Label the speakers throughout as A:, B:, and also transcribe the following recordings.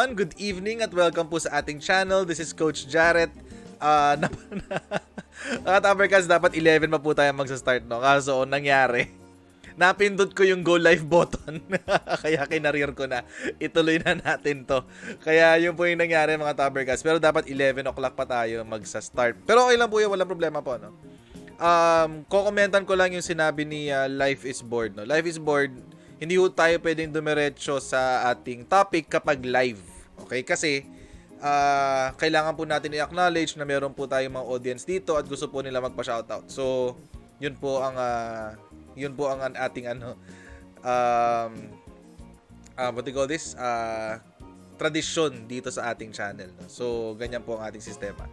A: everyone, good evening at welcome po sa ating channel. This is Coach Jarret. Mga Tabercats, dapat 11 pa po tayo magsa-start, no? Kaso nangyari, napindot ko yung go live button. Kaya kinareer ko na. Ituloy na natin to. Kaya yun po yung nangyari, mga Tabercats. Pero dapat 11 o'clock pa tayo magsa-start. Pero okay lang po yun, walang problema po, no? Kokomentan ko lang yung sinabi ni Life is Bored, no? Life is Bored, hindi po tayo pwedeng dumiretso sa ating topic kapag live. Okay? Kasi kailangan po natin i-acknowledge na meron po tayong mga audience dito at gusto po nila magpa-shoutout. So, yun po ang ating what do you call this? Tradisyon dito sa ating channel. No? So, ganyan po ang ating sistema.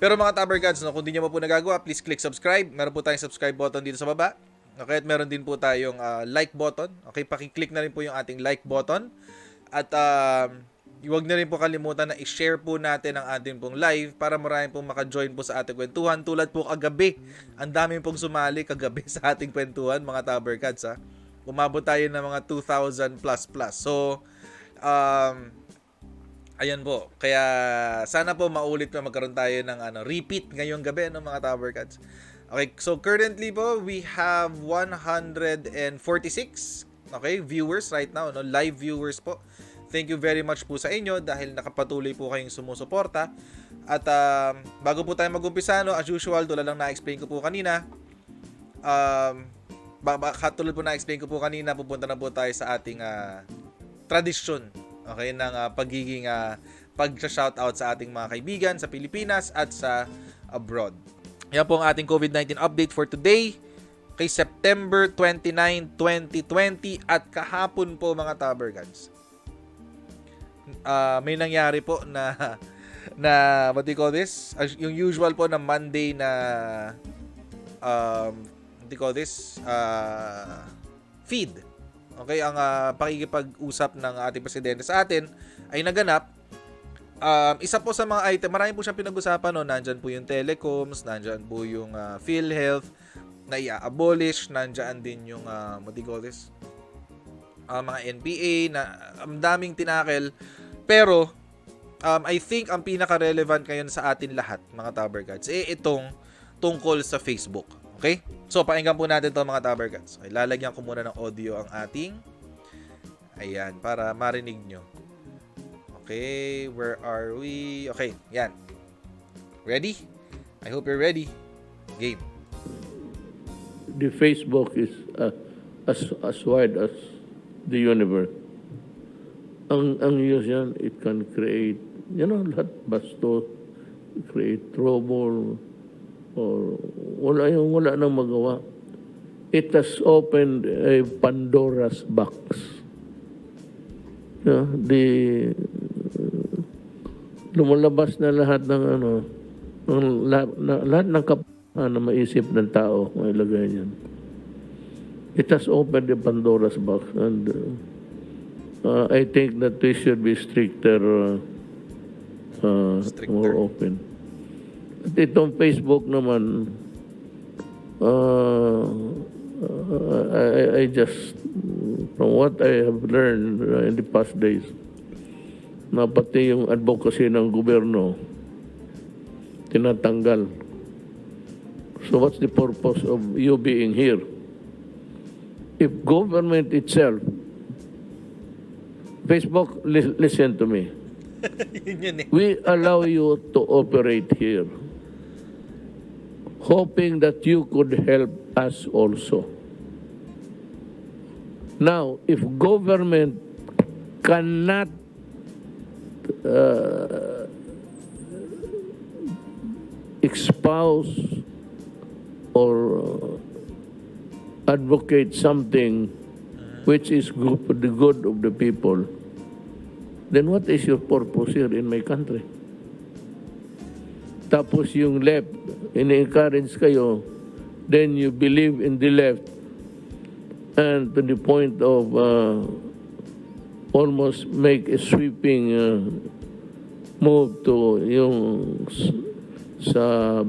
A: Pero mga Tabercats, no, kung di nyo pa po nagagawa, please click subscribe. Meron po tayong subscribe button dito sa baba. Okay, at meron din po tayong like button. Okay, paki-click na rin po yung ating like button. At huwag na rin po kalimutan na i-share po natin ang ating pong live para maraming pong maka-join po sa ating kwentuhan. Tulad po kagabi, ang daming pong sumali kagabi sa ating kwentuhan, mga Tabercats. Umabot tayo ng mga 2,000 plus. So, ayan po. Kaya sana po maulit na magkaroon tayo ng repeat ngayong gabi, no, mga Tabercats. Okay, so currently po, we have 146 viewers right now, no? Live viewers po. Thank you very much po sa inyo dahil nakapatuloy po kayong sumusuporta. At bago po tayo mag-umpisa, no, as usual, tulad lang na-explain ko po kanina, katulad po na-explain ko po kanina, pupunta na po tayo sa ating tradisyon, okay, ng pagiging pag-shoutout sa ating mga kaibigan sa Pilipinas at sa abroad. Yan po ang ating COVID-19 update for today kay September 29, 2020 at kahapon po, mga Tabercats. May nangyari po na what do you call this? Yung usual po na Monday na what do you call this? Feed. Okay, ang pakikipag-usap ng ating presidente sa atin ay naganap. Isa po sa mga item, marami po siyang pinag-usapan, no? Nandyan po yung telecoms, nandyan po yung PhilHealth na i-abolish, nandyan din yung what do you call this? Mga NPA na daming tinakel. Pero I think ang pinaka-relevant ngayon sa atin lahat, mga Tabercats, itong tungkol sa Facebook. Okay? So, pakinggan po natin to, mga Tabercats. Okay, lalagyan ko muna ng audio ang ating. Ayan, para marinig nyo. Okay, where are we? Okay, yan. Ready? I hope you're ready. Game.
B: The Facebook is as wide as the universe. Ang use yan, it can create, lahat basto, create trouble, or wala nang magawa. It has opened a Pandora's box. Lumalabas na lahat ng lahat ng na maisip ng tao, may lagay niyan. It has opened the Pandora's box, and I think that we should be stricter. More open. At itong Facebook naman, I just, from what I have learned in the past days, na pati yung advocacy ng gobyerno tinatanggal. So what's the purpose of you being here? If government itself, Facebook, listen to me. We allow you to operate here, hoping that you could help us also. Now, if government cannot espouse or advocate something which is good for the good of the people, then what is your purpose here in my country? Tapos yung left, ini-encourage kayo, then you believe in the left, and to the point of almost make a sweeping move to yung sa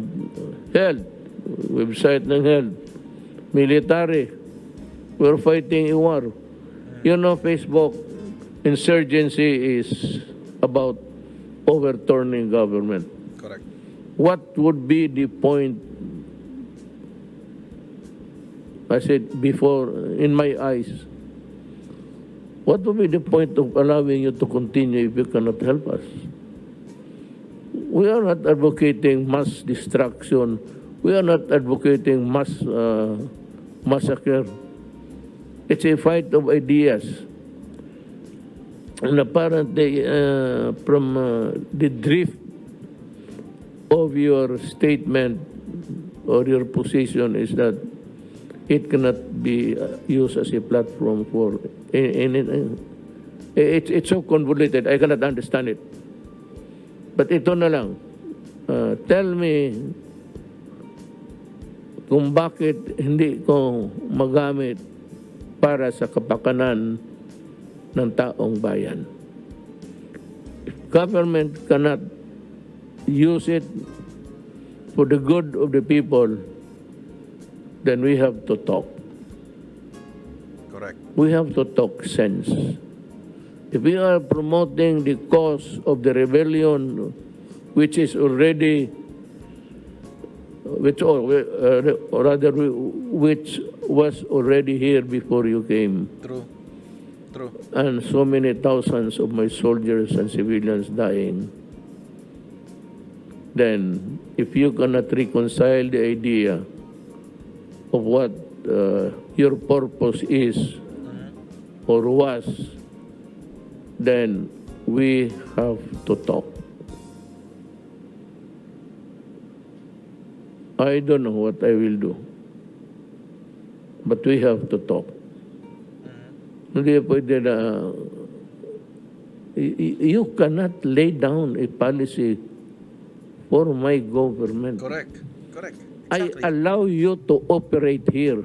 B: health, website ng health, military. We're fighting a war. Facebook insurgency is about overturning government.
A: Correct.
B: What would be the point? I said before, in my eyes, what would be the point of allowing you to continue if you cannot help us? We are not advocating mass destruction. We are not advocating mass massacre. It's a fight of ideas. And apparently, from the drift of your statement or your position is that it cannot be used as a platform for it's so convoluted. I cannot understand it. But ito na lang. Tell me kung bakit hindi ko magamit para sa kapakanan ng taong bayan. If government cannot use it for the good of the people, then we have to talk.
A: Correct.
B: We have to talk sense. If we are promoting the cause of the rebellion, which is already, which was already here before you came,
A: True. True.
B: and so many thousands of my soldiers and civilians dying, then if you cannot reconcile the idea of what your purpose is or was, then we have to talk. I don't know what I will do, but we have to talk. Hindi pwede na, you cannot lay down a policy for my government.
A: Correct. Correct.
B: I
A: Exactly.
B: allow you to operate here.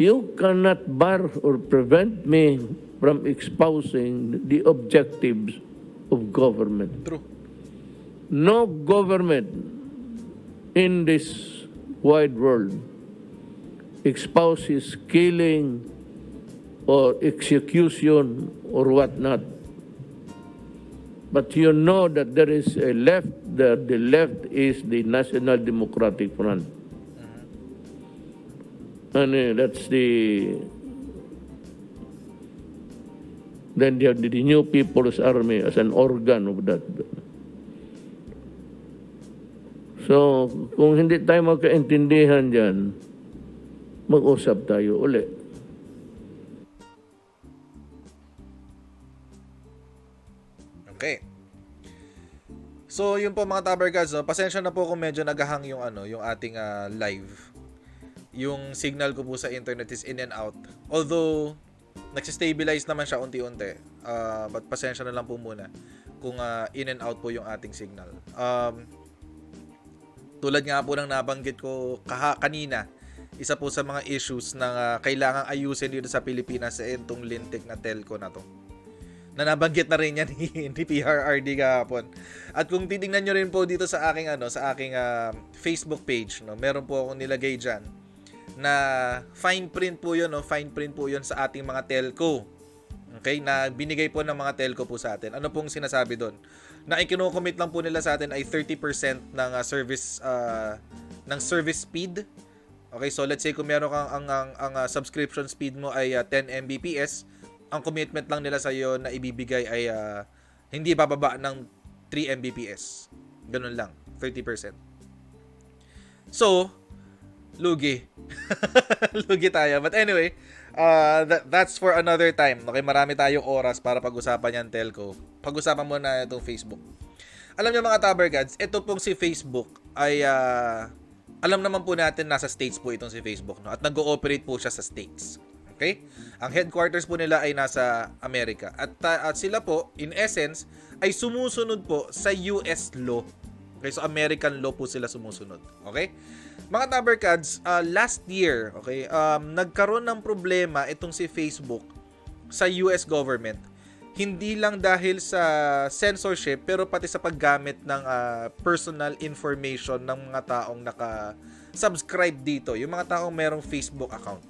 B: You cannot bar or prevent me from espousing the objectives of government.
A: True.
B: No government in this wide world espouses killing or execution or whatnot. But you know that there is a left, that the left is the National Democratic Front. And that's then you have the New People's Army as an organ of that. So, kung hindi tayo magkaintindihan dyan, mag-usap tayo uli.
A: Okay. So, yun po mga Tabergads, no? Pasensya na po kung medyo naghahang yung yung ating live. Yung signal ko po sa internet is in and out. Although nagsistabilize naman siya unti-unti. But pasensya na lang po muna kung in and out po yung ating signal. Tulad nga po ng nabanggit ko kanina, isa po sa mga issues na kailangang ayusin dito sa Pilipinas sa itong lintik na telco na to. Na nabanggit na rin yan ni PRRD kahapon. At kung titingnan nyo rin po dito sa aking Facebook page, no, meron po akong nilagay diyan na fine print po 'yon, no, fine print po 'yon sa ating mga telco. Okay, na binigay po ng mga telco po sa atin. Ano pong sinasabi doon? Na ikino-commit lang po nila sa atin ay 30% ng service speed. Okay, so let's say kung meron kang ang subscription speed mo ay 10 Mbps, ang commitment lang nila sa iyo na ibibigay ay hindi bababa ng 3 Mbps. Ganun lang, 30%. So, lugi. Lugi tayo. But anyway, that's for another time. Okay, marami tayong oras para pag-usapan yan, telco. Pag-usapan muna itong Facebook. Alam niyo mga Tabergads, ito pong si Facebook ay alam naman po natin nasa States po itong si Facebook, no? At nag-ooperate po siya sa States. Okay? Ang headquarters po nila ay nasa Amerika. At sila po, in essence, ay sumusunod po sa US law. Okay? So, American law po sila sumusunod. Okay? Mga Tabergads, last year, okay, nagkaroon ng problema itong si Facebook sa US government. Hindi lang dahil sa censorship, pero pati sa paggamit ng personal information ng mga taong naka-subscribe dito. Yung mga taong merong Facebook account.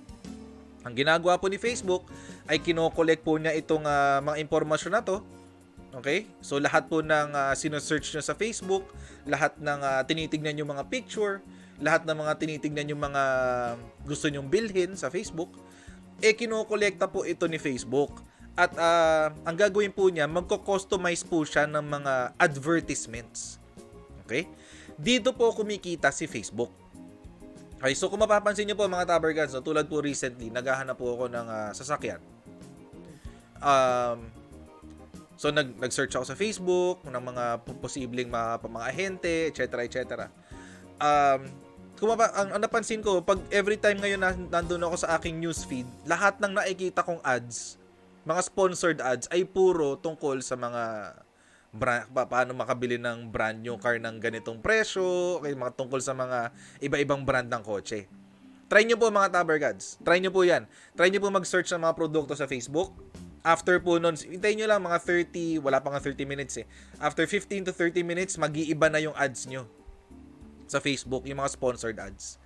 A: Ang ginagawa po ni Facebook ay kino-collect po niya itong mga impormasyon na to Okay? So lahat po ng sino-search nyo sa Facebook, lahat ng tinitignan yung mga picture, lahat ng mga tinitignan yung mga gusto nyong bilhin sa Facebook, kinokolekta po ito ni Facebook. At ang gagawin po niya, magko-customize po siya ng mga advertisements. Okay? Dito po kumikita si Facebook. Okay, so kung mapapansin niyo po mga Tabergans, no, tulad po recently, naghahanap po ako ng sasakyan. So nag-search ako sa Facebook ng mga posibleng mga ahente, etc. etc. Ang napansin ko, pag every time ngayon nandun ako sa aking newsfeed, lahat ng nakikita kong ads, mga sponsored ads, ay puro tungkol sa mga paano makabili ng brand new car ng ganitong presyo, okay, mga tungkol sa mga iba-ibang brand ng kotse. Try nyo po mga Tabergads. Try nyo po yan. Try nyo po mag-search ng mga produkto sa Facebook. After po nun, hintayin nyo lang mga 30, wala pa nga 30 minutes eh. After 15 to 30 minutes, mag-iiba na yung ads nyo sa Facebook, yung mga sponsored ads.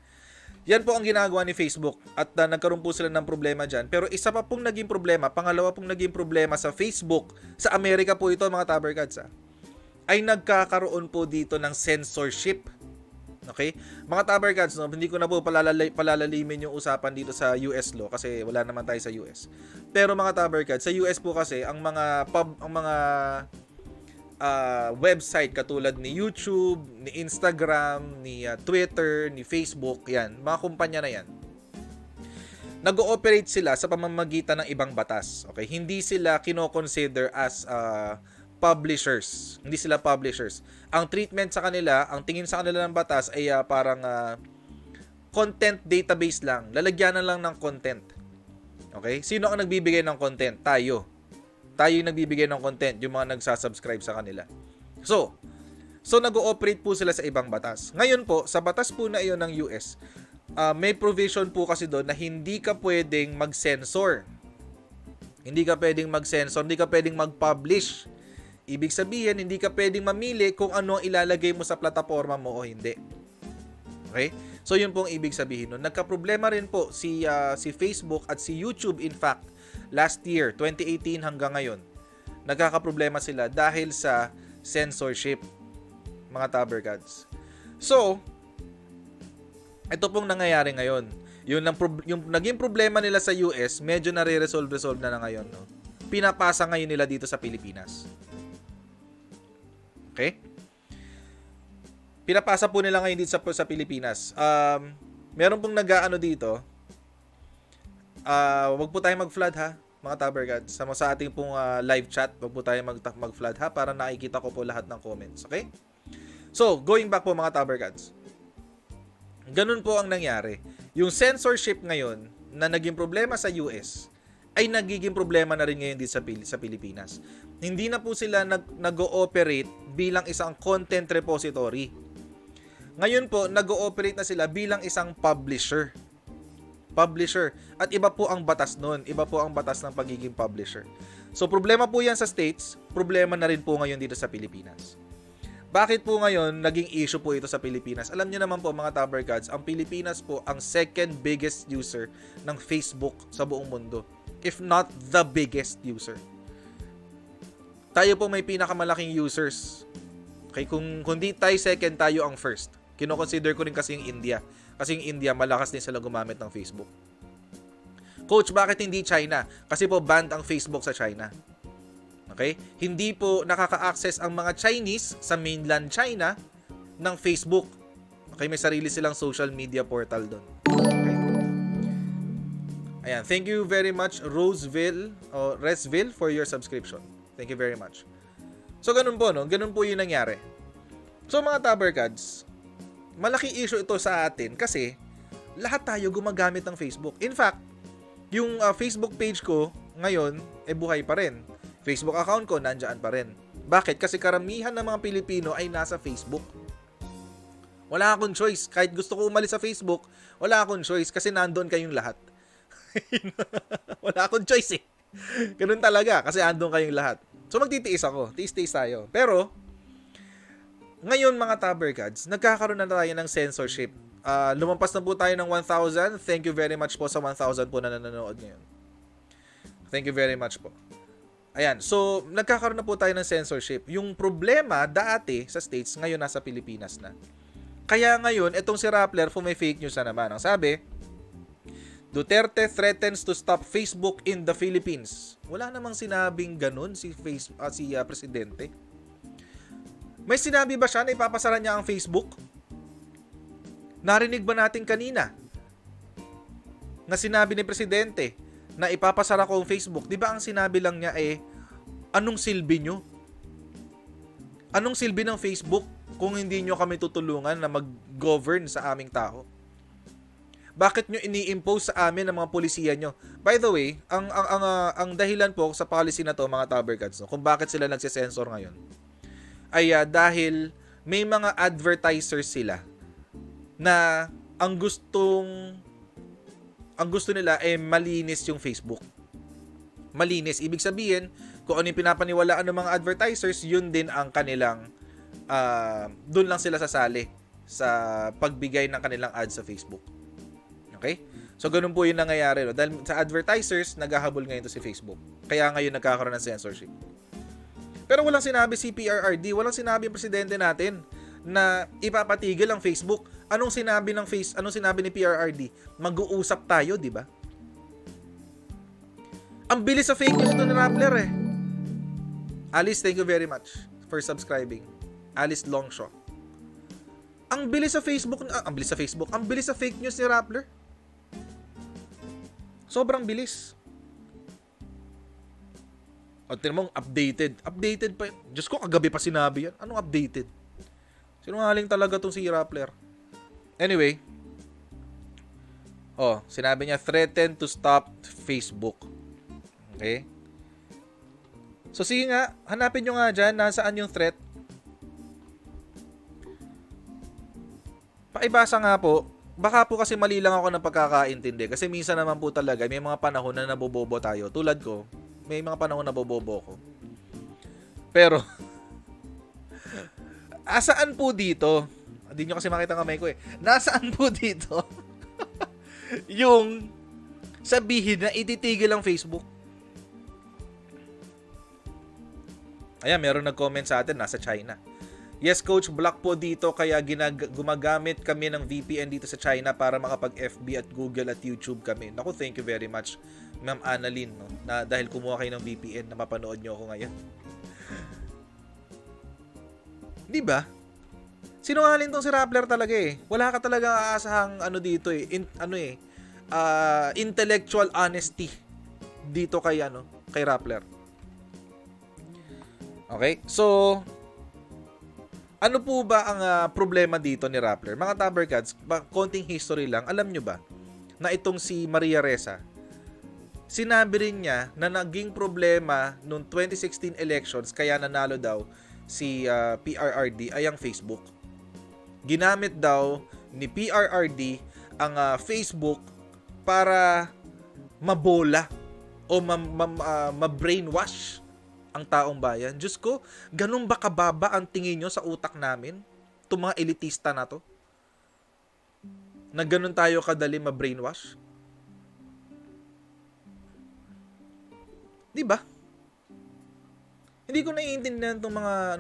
A: Yan po ang ginagawa ni Facebook at nagkaroon po sila ng problema dyan. Pero isa pa pong naging problema, pangalawa pong naging problema sa Facebook, sa Amerika po ito mga Tabergads ay nagkakaroon po dito ng censorship. Okay? Mga Tabergads, no, hindi ko na po palalalimin yung usapan dito sa US law kasi wala naman tayo sa US. Pero mga Tabergads, sa US po kasi ang mga website katulad ni YouTube, ni Instagram, ni Twitter, ni Facebook, yan, mga kumpanya na yan, nag-ooperate sila sa pamamagitan ng ibang batas. Okay? Hindi sila kino-consider as publishers. Hindi sila publishers. Ang treatment sa kanila, ang tingin sa kanila ng batas ay parang content database lang. Lalagyanan lang ng content. Okay? Sino ang nagbibigay ng content? Tayo. Tayo yung nagbibigay ng content, yung mga nagsasubscribe sa kanila. So nag-ooperate po sila sa ibang batas. Ngayon po, sa batas po na iyon ng US, may provision po kasi doon na hindi ka pwedeng mag-censor. Hindi ka pwedeng mag-censor, hindi ka pwedeng mag-publish. Ibig sabihin, hindi ka pwedeng mamili kung ano ilalagay mo sa plataforma mo o hindi. Okay? So yun po ang ibig sabihin nun. Nagka-problema rin po si Facebook at si YouTube, in fact, last year, 2018 hanggang ngayon, nagkakaproblema sila dahil sa censorship, mga Tabergads. So, ito pong nangyayari ngayon. Yung naging problema nila sa US, medyo nare-resolve na ngayon. No? Pinapasa ngayon nila dito sa Pilipinas. Okay? Pinapasa po nila ngayon dito sa Pilipinas. Meron pong nag-aano dito. Wag po tayo mag-flood ha, mga Tabergads. Sa ating pong live chat, wag po tayo mag-flood ha para nakikita ko po lahat ng comments. Okay? So, going back po mga Tabergads. Ganun po ang nangyari. Yung censorship ngayon na naging problema sa US ay nagiging problema na rin ngayon dito sa Pilipinas. Hindi na po sila nag-ooperate bilang isang content repository. Ngayon po, nag-ooperate na sila bilang isang publisher. At iba po ang batas nun. Iba po ang batas ng pagiging publisher. So, problema po yan sa States. Problema na rin po ngayon dito sa Pilipinas. Bakit po ngayon naging issue po ito sa Pilipinas? Alam niyo naman po mga Tabergads, ang Pilipinas po ang second biggest user ng Facebook sa buong mundo. If not the biggest user. Tayo po may pinakamalaking users. Okay, kung di tayo second, tayo ang first. Kino-consider ko rin kasi yung India. Kasi yung India, malakas din sila gumamit ng Facebook. Coach, bakit hindi China? Kasi po banned ang Facebook sa China. Okay? Hindi po nakaka-access ang mga Chinese sa mainland China ng Facebook. Okay, may sarili silang social media portal doon. Okay? Ayan, thank you very much Resville for your subscription. Thank you very much. So ganun po, no? Ganun po 'yung nangyari. So mga Tabergads, malaki issue ito sa atin kasi lahat tayo gumagamit ng Facebook. In fact, yung Facebook page ko ngayon buhay pa rin. Facebook account ko nandiyan pa rin. Bakit? Kasi karamihan ng mga Pilipino ay nasa Facebook. Wala akong choice. Kahit gusto ko umalis sa Facebook, wala akong choice kasi nandoon kayong lahat. Wala akong choice eh. Ganun talaga kasi andun kayong lahat. So magtitiis ako. Tiis-tiis tayo. Pero, ngayon mga Tabergads, nagkakaroon na tayo ng censorship. Lumampas na po tayo ng 1,000. Thank you very much po sa 1,000 po na nanonood ngayon. Thank you very much po. Ayan, so nagkakaroon na po tayo ng censorship. Yung problema dati sa States, ngayon nasa Pilipinas na. Kaya ngayon, itong si Rappler, may fake news na naman. Ang sabi, Duterte threatens to stop Facebook in the Philippines. Wala namang sinabing ganun si Presidente. May sinabi ba siya na ipapasara niya ang Facebook? Narinig ba natin kanina na sinabi ni Presidente na ipapasara ko ang Facebook? Di ba ang sinabi lang niya anong silbi nyo? Anong silbi ng Facebook kung hindi nyo kami tutulungan na mag-govern sa aming tao? Bakit nyo ini-impose sa amin ang mga polisiya nyo? By the way, ang dahilan po sa policy na to, mga Tabercats, kung bakit sila nagsisensor ngayon, ay dahil may mga advertisers sila na ang gusto nila malinis yung Facebook. Malinis. Ibig sabihin, kung ano yung pinapaniwalaan ng mga advertisers, yun din ang kanilang, doon lang sila sasali sa pagbigay ng kanilang ads sa Facebook. Okay? So, ganun po yung nangyayari. No? Dahil sa advertisers, naghahabol ngayon to si Facebook. Kaya ngayon nagkakaroon ng censorship. Pero walang sinabi si PRRD, walang sinabi yung presidente natin na ipapatigil ang Facebook. Anong sinabi ni PRRD? Mag-uusap tayo, di ba? Ang bilis sa fake news ito ni Rappler Alice, thank you very much for subscribing. Alice Longshaw. Ang bilis sa Facebook, ang bilis sa fake news ni Rappler. Sobrang bilis. O, tinan mo, updated. Updated pa. Diyos ko, kagabi pa sinabi yan. Anong updated? Sinungaling talaga tong si Rappler. Anyway. Sinabi niya, threaten to stop Facebook. Okay? So, sige nga, hanapin nyo nga dyan, nasaan yung threat. Paibasa nga po. Baka po kasi mali lang ako ng pagkakaintindi. Kasi minsan naman po talaga, may mga panahon na nabobobo tayo. Tulad ko, may mga panahon na nabobobo ko. Pero, asaan po dito? Hindi nyo kasi makita kamay ko Nasaan po dito? Yung sabihin na ititigil ang Facebook. Ayan, meron nag-comment sa atin, nasa China. Yes, Coach, Bloc po dito, kaya gumagamit kami ng VPN dito sa China para makapag-FB at Google at YouTube kami. Naku, thank you very much, Ma'am Annalyn, no? Na dahil kumuha kayo ng VPN na mapanood nyo ako ngayon. Di ba? Sinungaling tong si Rappler talaga Wala ka talaga aasahang dito intellectual honesty dito kay Rappler. Okay? So, ano po ba ang problema dito ni Rappler? Mga Tabercats, konting history lang. Alam nyo ba na itong si Maria Ressa, sinabi rin niya na naging problema noong 2016 elections kaya nanalo daw si PRRD ay ang Facebook. Ginamit daw ni PRRD ang Facebook para mabola o ma-brainwash ang taong bayan. Diyos ko, ganun ba kababa ang tingin nyo sa utak namin? Itong mga elitista na to? Na ganun tayo kadali ma-brainwash? Di ba? Hindi ko naiintindihan itong mga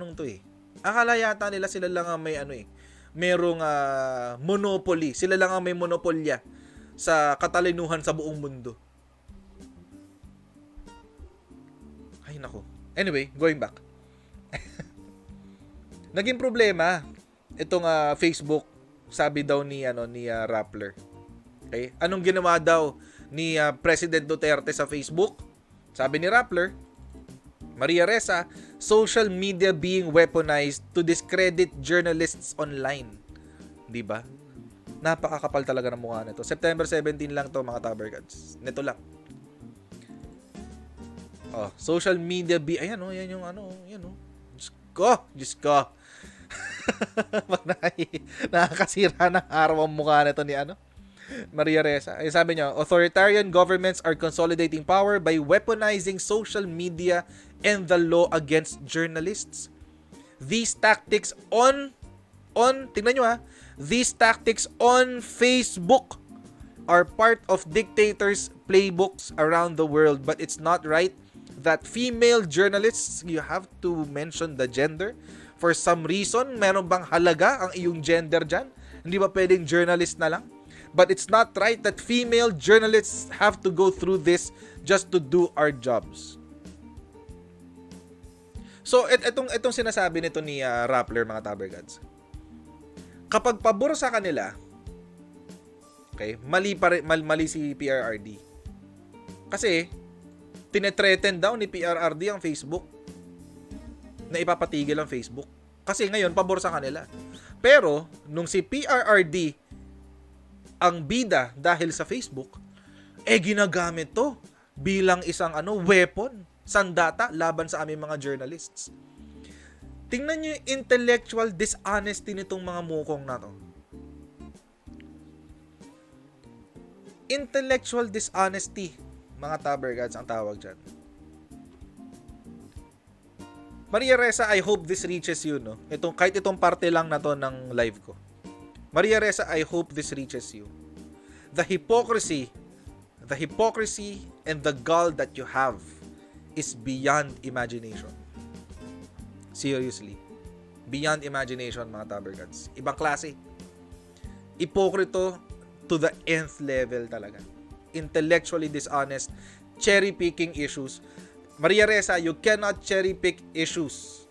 A: Akala yata nila sila lang ang may merong monopoly. Sila lang ang may monopolya sa katalinuhan sa buong mundo. Ay, nako. Anyway, going back. Naging problema itong Facebook, sabi daw ni Rappler. Okay? Anong ginawa daw ni President Duterte sa Facebook? Sabi ni Rappler, Maria Ressa, social media being weaponized to discredit journalists online. 'Di ba? Napakakapal talaga ng mukha nito. September 17 lang to, mga Tabercats. Nito lang. Social media ayan yan yung Diyos ko. Nakakasira ng araw ang mukha nito ni Maria Ressa. Ay, sabi niya, authoritarian governments are consolidating power by weaponizing social media and the law against journalists. These tactics tingnan nyo these tactics on Facebook are part of dictators' playbooks around the world, but it's not right that female journalists, you have to mention the gender? For some reason, meron bang halaga ang iyong gender dyan? Hindi ba pwedeng journalist na lang? But it's not right that female journalists have to go through this just to do our jobs. So, itong sinasabi nito ni Rappler, mga Tabergads. Kapag pabor sa kanila, okay, mali si PRRD. Kasi, tinetreaten daw ni PRRD ang Facebook na ipapatigil ang Facebook. Kasi ngayon, pabor sa kanila. Pero, nung si PRRD ang bida dahil sa Facebook, ginagamit to bilang isang weapon, sandata laban sa aming mga journalists. Tingnan nyo yung intellectual dishonesty nitong mga mukong na to. Intellectual dishonesty, mga Tabergads, ang tawag dyan. Maria Ressa, I hope this reaches you, no? Kahit itong parte lang na to ng live ko. Maria Ressa, I hope this reaches you. The hypocrisy and the gall that you have is beyond imagination. Seriously. Beyond imagination, mga Tabergads. Ibang klase. Ipokrito to the nth level talaga. Intellectually dishonest, cherry-picking issues. Maria Ressa, you cannot cherry-pick issues.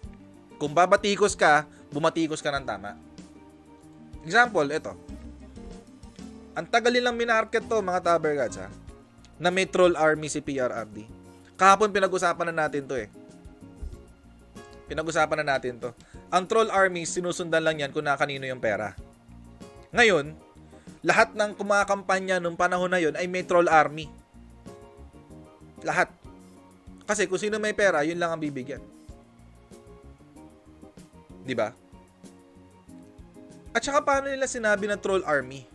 A: Kung babatikos ka, bumatikos ka ng tama. Example, ito. Ang tagal nilang minarket to, mga Tabergads, ha? Na may troll army si PRRD. Kahapon pinag-usapan na natin to Pinag-usapan na natin to. Ang troll army, sinusundan lang yan kung kanino yung pera. Ngayon, lahat ng kumakampanya nung panahon na yun ay may troll army. Lahat. Kasi kung sino may pera, yun lang ang bibigyan. Diba? At saka paano nila sinabi na troll army?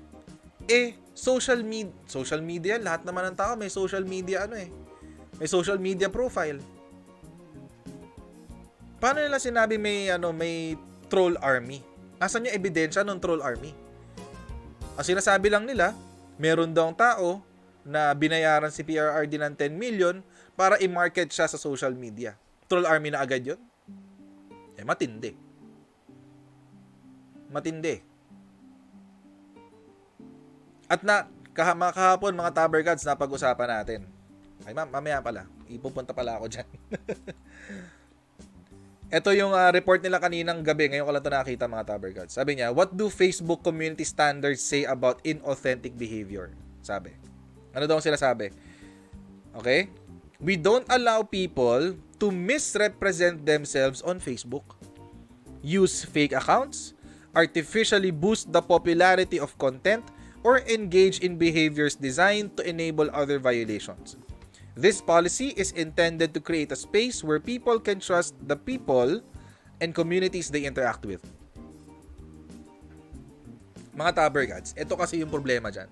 A: Social media, lahat naman ng tao may social media may social media profile. Paano nila sinabi may troll army? Nasaan yung ebidensya ng troll army? Ang sinasabi lang nila, meron daw tao na binayaran si PRRD ng 10 million para i-market siya sa social media. Troll army na agad yun? Matindi. At kahapon, mga Tabergads, na pag-usapan natin. Ay, mamaya pala. Ipupunta pala ako dyan. Ito yung report nila kaninang gabi. Ngayon ko lang ito nakita, mga Tabergads. Sabi niya, what do Facebook community standards say about inauthentic behavior? Sabi. Ano daw sila sabi? Okay? We don't allow people to misrepresent themselves on Facebook, use fake accounts, artificially boost the popularity of content, or engage in behaviors designed to enable other violations. This policy is intended to create a space where people can trust the people and communities they interact with. Mga Tabergads, ito kasi yung problema dyan.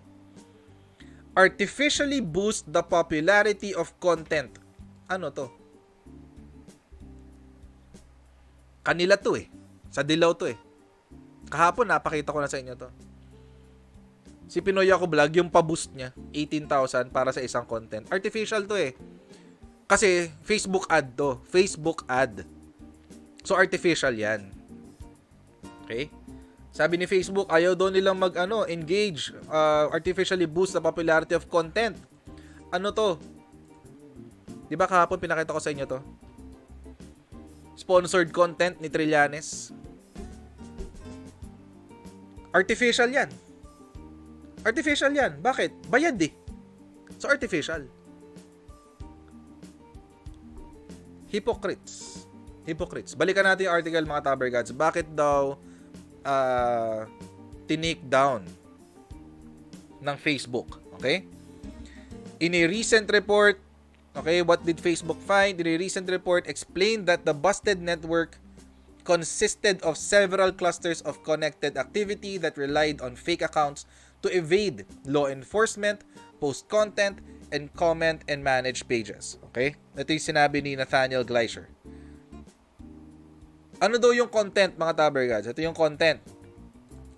A: Artificially boost the popularity of content. Ano to? Kanila to Sa dilaw to Kahapon napakita ko na sa inyo to. Si Pinoy Ako Vlog, yung pa-boost niya, 18,000 para sa isang content. Artificial to Kasi Facebook ad to. Facebook ad. So artificial yan. Okay? Sabi ni Facebook, ayaw daw nilang engage, artificially boost the popularity of content. Ano to? Di ba kahapon pinakita ko sa inyo to? Sponsored content ni Trillanes. Artificial yan. Bakit? Bayad So artificial. Hypocrites. Balikan natin yung article, mga Tabergads. Bakit daw tinake down ng Facebook? Okay? In a recent report, what did Facebook find? In a recent report, explained that the busted network consisted of several clusters of connected activity that relied on fake accounts to evade law enforcement, post content, and comment and manage pages. Okay? Ito yung sinabi ni Nathaniel Gleischer. Ano daw yung content, mga Tabergads? Ito yung content.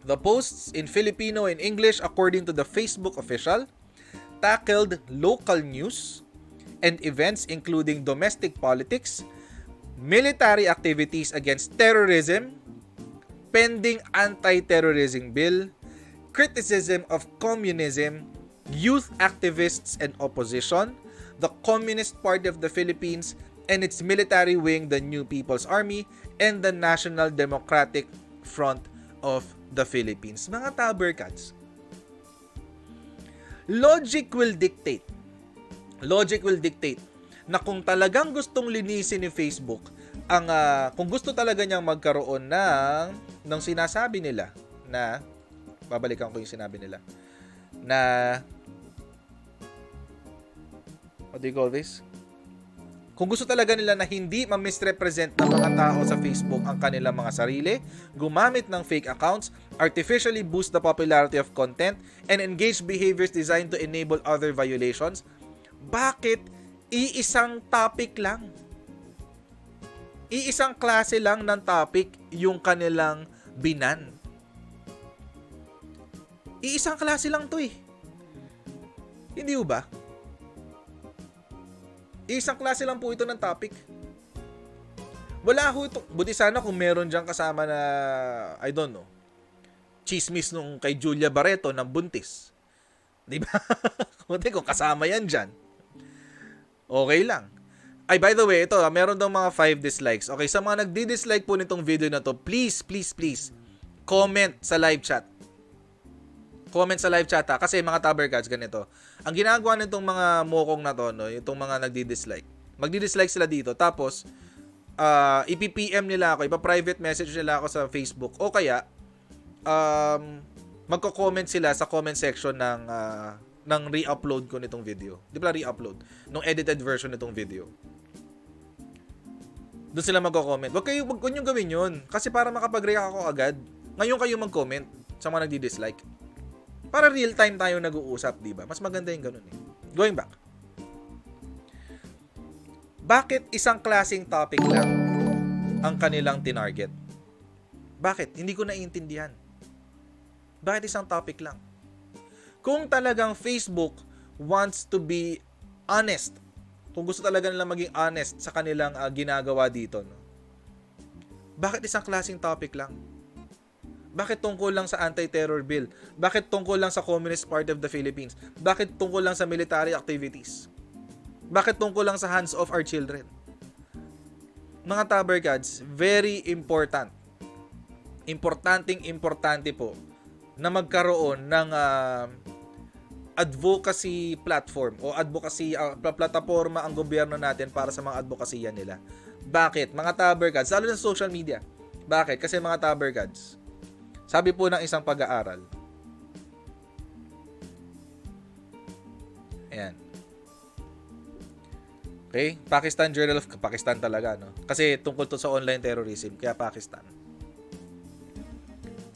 A: The posts in Filipino and English, according to the Facebook official, tackled local news, and events including domestic politics, military activities against terrorism, pending anti-terrorism bill, criticism of communism, youth activists and opposition, the Communist Party of the Philippines and its military wing, the New People's Army, and the National Democratic Front of the Philippines. Mga tabercats, logic will dictate na kung talagang gustong linisin ni Facebook kung gusto talaga niyang magkaroon ng sinasabi nila na, babalikan ko yung sinabi nila na, what do you call this? Kung gusto talaga nila na hindi ma-misrepresent ng mga tao sa Facebook ang kanilang mga sarili, gumamit ng fake accounts, artificially boost the popularity of content, and engage behaviors designed to enable other violations, bakit iisang topic lang? Iisang klase lang ng topic yung kanilang binan. Iisang klase lang to eh. Hindi ba? Isang klase lang po ito ng topic. Wala ho ito. Buti sana kung meron dyan kasama na, I don't know, chismis nung kay Julia Barreto ng buntis. Diba? Buti kung kasama yan dyan. Okay lang. Ay, by the way, ito, meron daw mga 5 dislikes. Okay, sa mga nagdi-dislike po nitong video na to, please, comment sa live chat. Comment sa live chat ha. Kasi mga tabercats, ganito. Ang ginagawa nitong mga mokong na to, no, itong mga nagdi-dislike. Magdi-dislike sila dito. Tapos, ipi-PM nila ako, ipa-private message nila ako sa Facebook. O kaya, magko-comment sila sa comment section ng re-upload ko nitong video. Di ba re-upload? Nung edited version nitong video. Doon sila magko-comment. Huwag niyong gawin yun. Kasi para makapag-react ako agad, ngayon kayo mag-comment sa mga nagdi-dislike. Para real time tayo nag-uusap, di ba? Mas maganda yung ganun eh. Going back. Bakit isang klaseng topic lang ang kanilang tinarget? Bakit? Hindi ko naiintindihan. Bakit isang topic lang? Kung talagang Facebook wants to be honest, kung gusto talaga nila maging honest sa kanilang ginagawa dito, no? Bakit isang klaseng topic lang? Bakit tungkol lang sa anti-terror bill? Bakit tungkol lang sa Communist Party of the Philippines? Bakit tungkol lang sa military activities? Bakit tungkol lang sa hands of our children? Mga tabercats, very important. Importante po na magkaroon ng advocacy platform o advocacy plataforma ang gobyerno natin para sa mga advokasya nila. Bakit? Mga tabercats, lalo na sa social media. Bakit? Kasi mga tabercats, sabi po ng isang pag-aaral, ayan. Okay? Pakistan Journal of Pakistan talaga, no? Kasi tungkol to sa online terrorism, kaya Pakistan.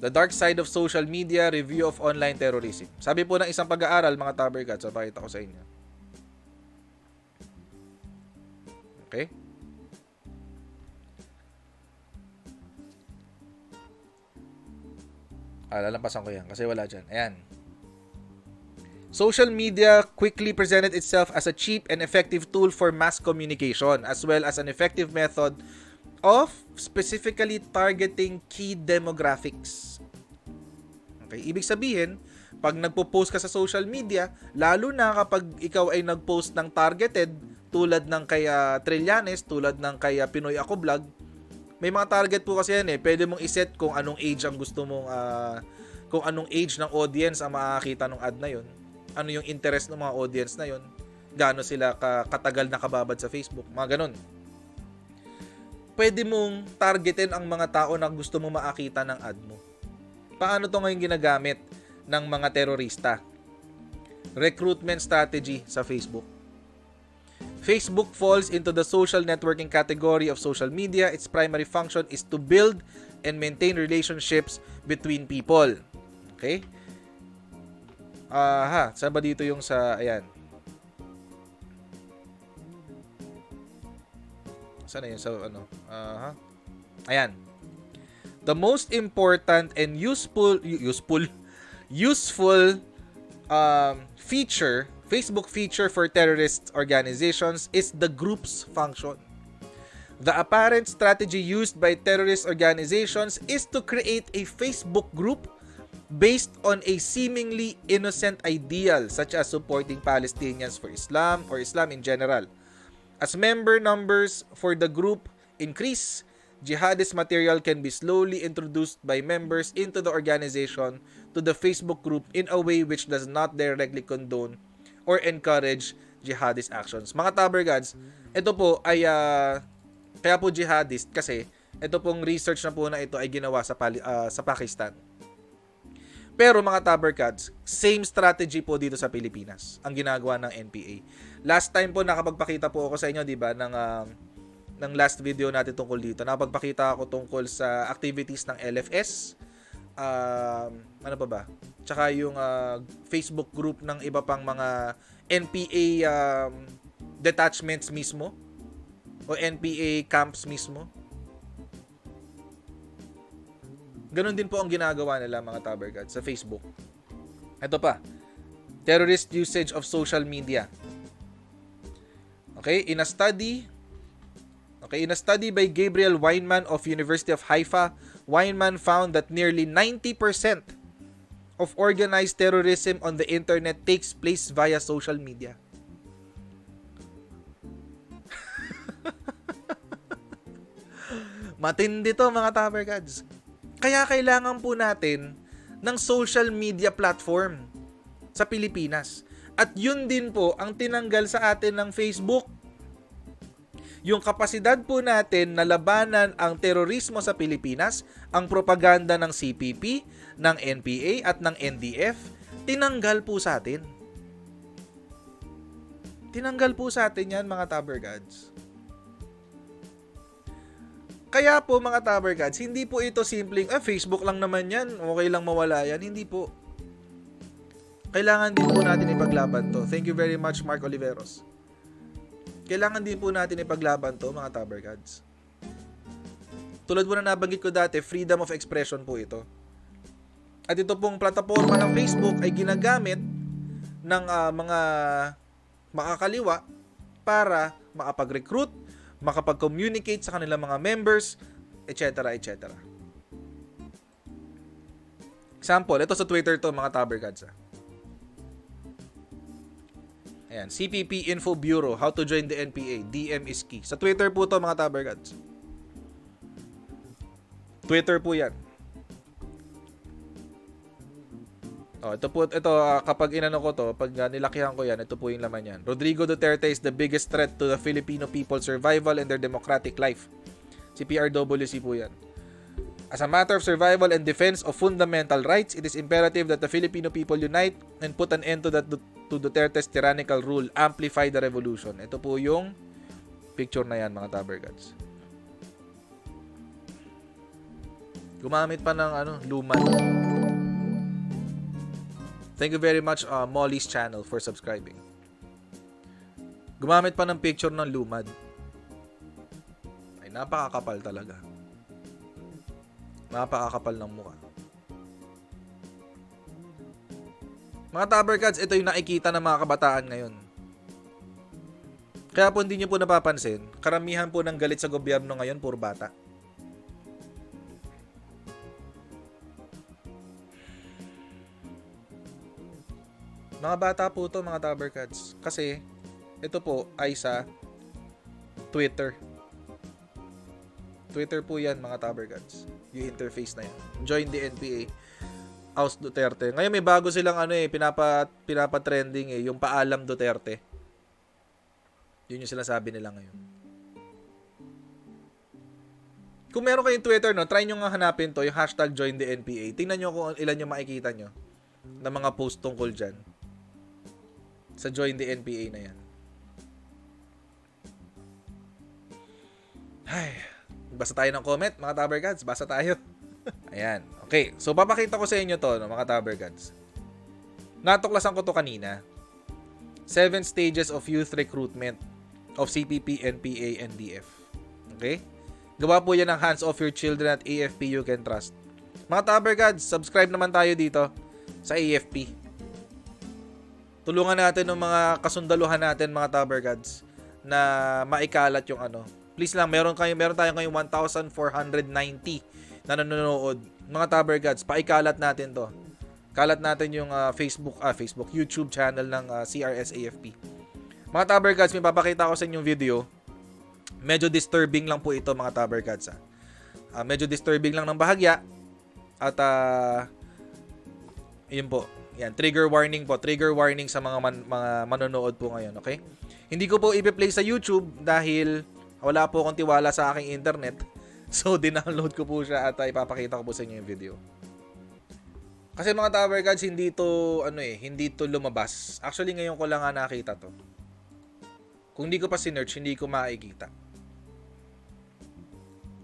A: The Dark Side of Social Media, Review of Online Terrorism. Sabi po ng isang pag-aaral, mga tabercats, pakita ko sa inyo. Okay? Lalampasan ko yan kasi wala dyan. Ayan. Social media quickly presented itself as a cheap and effective tool for mass communication as well as an effective method of specifically targeting key demographics. Okay, ibig sabihin, pag nagpo-post ka sa social media, lalo na kapag ikaw ay nag-post ng targeted tulad ng kay Trillanes, tulad ng kay Pinoy Ako Vlog, may mga target po kasi yan eh. Pwede mong iset kung anong age ang gusto mong kung anong age ng audience ang makakita ng ad na yon. Ano yung interest ng mga audience na yon. Gaano sila katagal nakababad sa Facebook, mga ganun. Pwede mong targetin ang mga tao na gusto mong makakita ng ad mo. Paano to ngayon ginagamit ng mga terorista? Recruitment strategy sa Facebook. Facebook falls into the social networking category of social media. Its primary function is to build and maintain relationships between people. Okay? Saan ba dito yung sa, ayan. Saan na yun? Sa, Ayan. The most important and useful feature Facebook feature for terrorist organizations is the group's function. The apparent strategy used by terrorist organizations is to create a Facebook group based on a seemingly innocent ideal such as supporting Palestinians for Islam or Islam in general. As member numbers for the group increase, jihadist material can be slowly introduced by members into the organization to the Facebook group in a way which does not directly condone or encourage jihadist actions. Mga Tabergads, ito po ay kaya po jihadist kasi ito pong research na po na ito ay ginawa sa Pakistan. Pero mga Tabergads, same strategy po dito sa Pilipinas ang ginagawa ng NPA. Last time po nakapagpakita po ako sa inyo, 'di ba, ng last video natin tungkol dito. Nakapagpakita ako tungkol sa activities ng LFS. Ano pa ba? Tsaka yung Facebook group ng iba pang mga NPA detachments mismo o NPA camps mismo. Ganon din po ang ginagawa nila mga Tabergads sa Facebook. Ito pa. Terrorist usage of social media. Okay, in a study by Gabriel Weinman of University of Haifa, Weinman found that nearly 90% of organized terrorism on the internet takes place via social media. Matindi to mga Tabergads. Kaya kailangan po natin ng social media platform sa Pilipinas. At yun din po ang tinanggal sa atin ng Facebook. Yung kapasidad po natin na labanan ang terorismo sa Pilipinas, ang propaganda ng CPP, ng NPA at ng NDF, tinanggal po sa atin. Tinanggal po sa atin yan mga Tabergads. Kaya po mga Tabergads, hindi po ito simpleng, Facebook lang naman yan, okay lang mawala yan. Hindi po. Kailangan din po natin ipaglaban to. Thank you very much, Mark Oliveros. Kailangan din po natin ipaglaban to mga Tabergads. Tulad po na nabanggit ko dati, freedom of expression po ito. At ito pong plataforma ng Facebook ay ginagamit ng mga makakaliwa para makapag-recruit, makapag-communicate sa kanilang mga members, etc. etc. Example, ito sa Twitter to mga Tabergads. Ayan, CPP Info Bureau, how to join the NPA, DM is key. Sa Twitter po to mga Tabergads. Twitter po yan. Ito kapag inano ko to, pag nilakihan ko yan, ito po yung laman yan. Rodrigo Duterte is the biggest threat to the Filipino people's survival and their democratic life. Si PRWC po yan. As a matter of survival and defense of fundamental rights, it is imperative that the Filipino people unite and put an end to Duterte's tyrannical rule, amplify the revolution. Ito po yung picture na yan mga Tabergads. Gumamit pa ng lumad. Thank you very much Molly's channel for subscribing. Gumamit pa ng picture ng lumad. Ay napakakapal talaga. Napakakapal ng mukha. Mga Tabergads, ito yung nakikita ng mga kabataan ngayon. Kaya po hindi nyo po napapansin, karamihan po ng galit sa gobyerno ngayon puro bata. Mga bata po to mga Tabergads. Kasi ito po ay sa Twitter. Twitter po yan mga Tabergads. Yung interface na yan. Join the NPA. House Duterte. Ngayon may bago silang pinapa-trending yung paalam Duterte. Yun yung sinasabi nila ngayon. Kung meron kayong Twitter, try nyo nga hanapin to, yung hashtag join the NPA. Tingnan nyo kung ilan yung makikita nyo na mga post tungkol dyan. Sa join the NPA na yan. Ay, basa tayo ng comment, mga Tabergads. Basa tayo. Ayan. Okay. So, papakita ko sa inyo to, mga Tabergads. Natuklasan ko to kanina. 7 stages of youth recruitment of CPP, NPA, NDF. Okay? Gawa po yan ng Hands Off Your Children at AFP You Can Trust. Mga Tabergads, subscribe naman tayo dito sa AFP. Tulungan natin ng mga kasundaluhan natin, mga Tabergads, na maikalat yung ano. Please lang, meron tayong ngayong 1,490 na nanonood. Mga Tabergads, paikalat natin to. Kalat natin yung YouTube channel ng CRS-AFP. Mga Tabergads, may papakita ko sa inyong video. Medyo disturbing lang po ito, mga Tabergads. Medyo disturbing lang ng bahagya. At yun po. Yan, trigger warning po. Trigger warning sa mga manonood po ngayon, okay? Hindi ko po i-play sa YouTube dahil wala po akong tiwala sa aking internet. So, dinownload ko po siya at ipapakita ko po sa inyo yung video. Kasi mga Tabergads, hindi to lumabas. Actually, ngayon ko lang nga nakita to. Kung hindi ko pa sinearch, hindi ko makikita.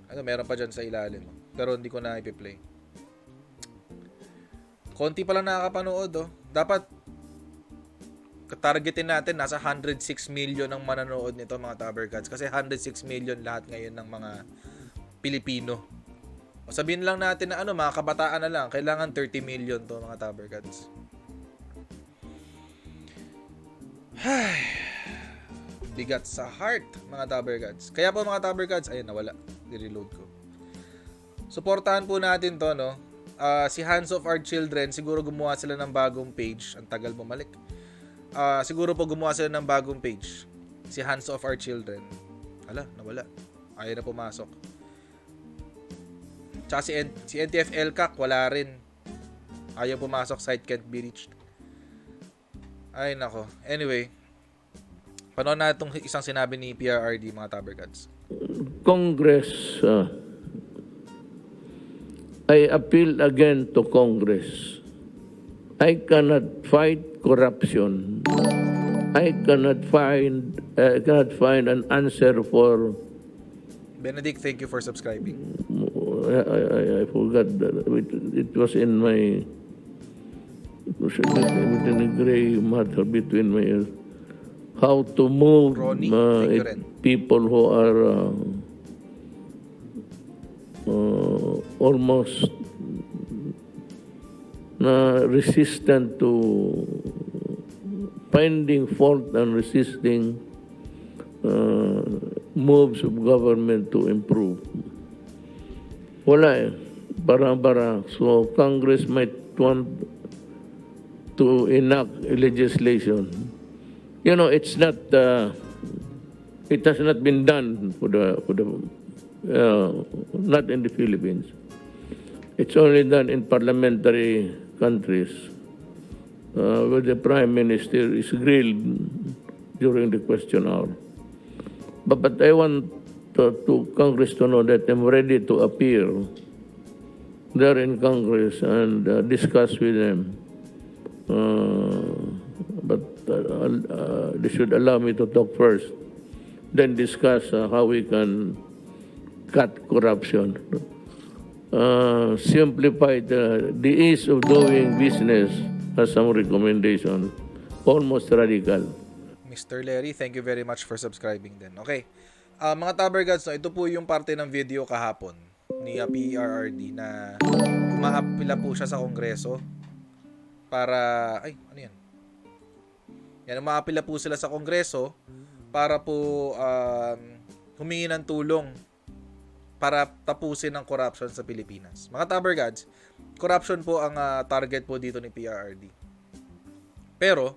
A: Meron pa dyan sa ilalim. Pero hindi ko na ipi-play. Konti pa lang nakakapanood, oh. Dapat targetin natin, nasa 106 million ang mananood nito, mga Tabergads. Kasi 106 million lahat ngayon ng mga Pilipino. O sabihin lang natin na mga kabataan na lang. Kailangan 30 million to, mga Tabergads. Bigat sa heart, mga Tabergads. Kaya po, mga Tabergads, ayun, nawala. I-reload ko. Suportahan po natin to, no? Si Hands of Our Children, siguro gumawa sila ng bagong page. Ang tagal bumalik. Siguro po gumawa sila ng bagong page. Si Hands of Our Children. Hala, nawala. Ayaw na pumasok. Tsaka si NTF-LCAC, wala rin. Ayaw pumasok, site can't be reached. Ay, nako. Anyway, panood na itong isang sinabi ni PRRD, mga Tabergads.
B: Congress, I appeal again to Congress. I cannot fight corruption. I cannot find an answer for.
A: Benedict, thank you for subscribing.
B: I forgot that it was in my. It was in a gray matter between my ears. How to move people who are almost resistant to finding fault and resisting moves of government to improve. Wala eh. Bara-bara. So Congress might want to enact legislation. You know, it's not. It has not been done not in the Philippines. It's only done in parliamentary countries, where the Prime Minister is grilled during the question hour. But I want to Congress to know that I'm ready to appear there in Congress and discuss with them. But they should allow me to talk first, then discuss how we can cut corruption, simplify the ease of doing business, as some recommendation, almost radical.
A: Mr. Larry, thank you very much for subscribing din. Okay. Mga Tabergads, ito po yung parte ng video kahapon ni PRRD na umaapila po siya sa Kongreso para, ano yan? Yan, umaapila po sila sa Kongreso para po humingi ng tulong para tapusin ang corruption sa Pilipinas. Mga Tabergads, corruption po ang target po dito ni PRRD. Pero,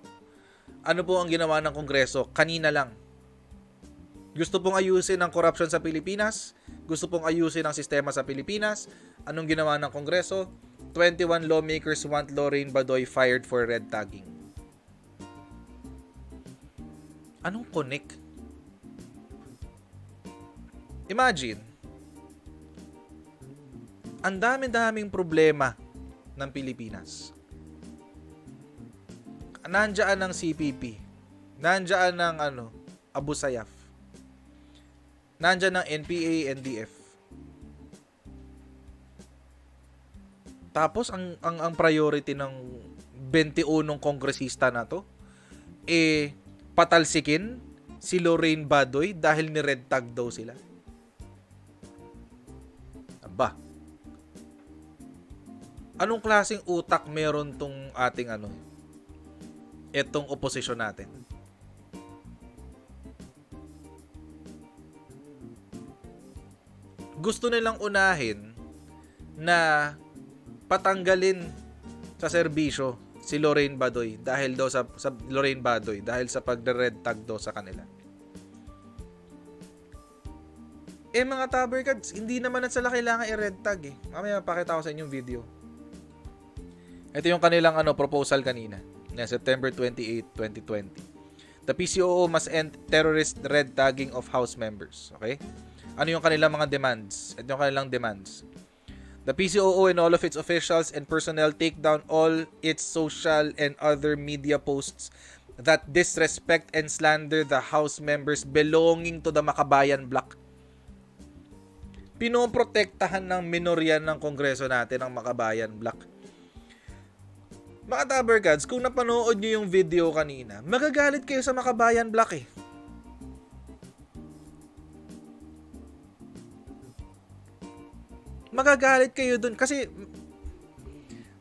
A: ano po ang ginawa ng Kongreso? Kanina lang. Gusto pong ayusin ang corruption sa Pilipinas. Gusto pong ayusin ang sistema sa Pilipinas. Anong ginawa ng Kongreso? 21 lawmakers want Lorraine Badoy fired for red tagging. Anong connect? Imagine, ang dami-daming problema ng Pilipinas. Nandiyan ng CPP. Nandiyan ng Abu Sayyaf. Nandiyan ng NPA, NDF. Tapos ang priority ng 21 kongresista na to patalsikin si Lorraine Badoy dahil ni red tag daw sila. Aba. Anong klaseng utak meron tong ating etong oposisyon natin. Gusto nilang unahin na patanggalin sa serbisyo si Lorraine Badoy dahil daw sa Lorraine Badoy dahil sa pagre-red tag daw sa kanila. Mga taberkads, hindi naman sila kailangan i-red tag eh. Mamaya mapakita ko sa inyong video. Ito yung kanilang proposal kanina na September 28, 2020. The PCOO must end terrorist red tagging of House members. Okay? Ano yung kanilang mga demands? Ito yung kanilang demands. The PCOO and all of its officials and personnel take down all its social and other media posts that disrespect and slander the House members belonging to the Makabayan Bloc. Pinoprotektahan ng minorya ng Kongreso natin ang Makabayan Bloc. Mga taberkads, kung napanood nyo yung video kanina, magagalit kayo sa Makabayan Bloc eh. Magagalit kayo dun kasi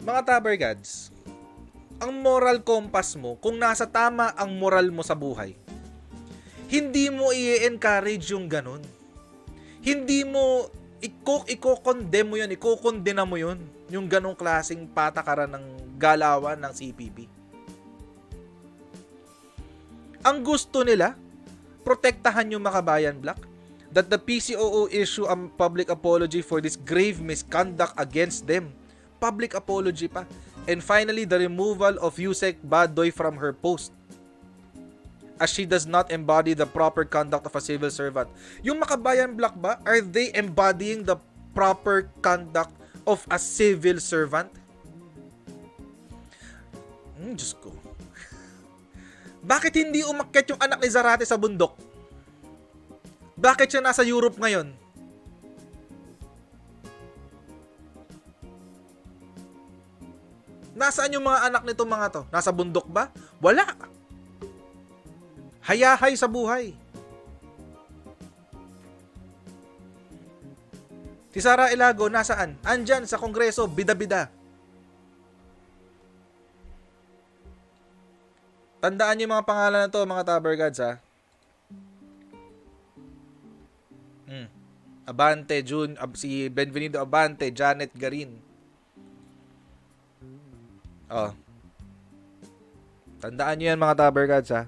A: mga taberkads, ang moral compass mo, kung nasa tama ang moral mo sa buhay, hindi mo i-encourage yung ganun. Hindi mo i-condemn mo yun, i-condemn mo yun, yung ganong klaseng patakaran ng galawan ng CPP. Ang gusto nila, protektahan yung Makabayan Bloc, that the PCOO issue a public apology for this grave misconduct against them. Public apology pa. And finally, the removal of Yusek Badoy from her post, as she does not embody the proper conduct of a civil servant. Yung Makabayan Bloc ba, are they embodying the proper conduct of a civil servant? Diyos ko. Bakit hindi umakyat yung anak ni Jarret sa bundok? Bakit siya nasa Europe ngayon? Nasaan yung mga anak nito mga to? Nasa bundok ba? Wala. Hayahay sa buhay. Si Sara Ilago, nasaan? Andyan sa Kongreso, bida-bida. Tandaan niyo yung mga pangalan na to, mga tabergads, ha? Abante, June, si Benvenido Abante, Janet Garin. Oh. Tandaan niyo yan, mga tabergads, ha?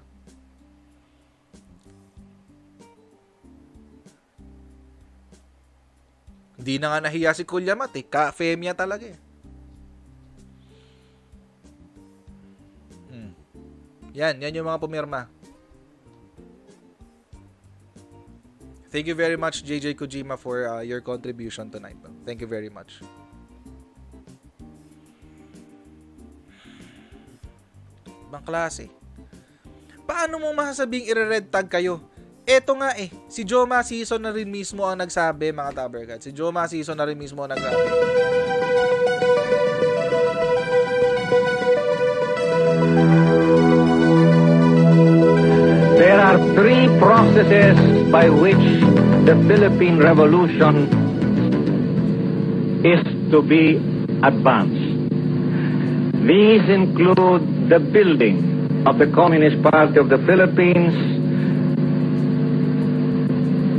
A: Hindi na nga nahiya si Kulyamat eh. Ka-femia talaga eh. Yan yung mga pumirma. Thank you very much, JJ Kojima, for your contribution tonight. Thank you very much. Ibang klase. Paano mo masasabing i-red tag kayo? Eto nga eh, si Joma Season na rin mismo ang nagsabi, mga taberkads. Si Joma Season na rin mismo ang nagsabi.
C: There are three processes by which the Philippine Revolution is to be advanced. These include the building of the Communist Party of the Philippines,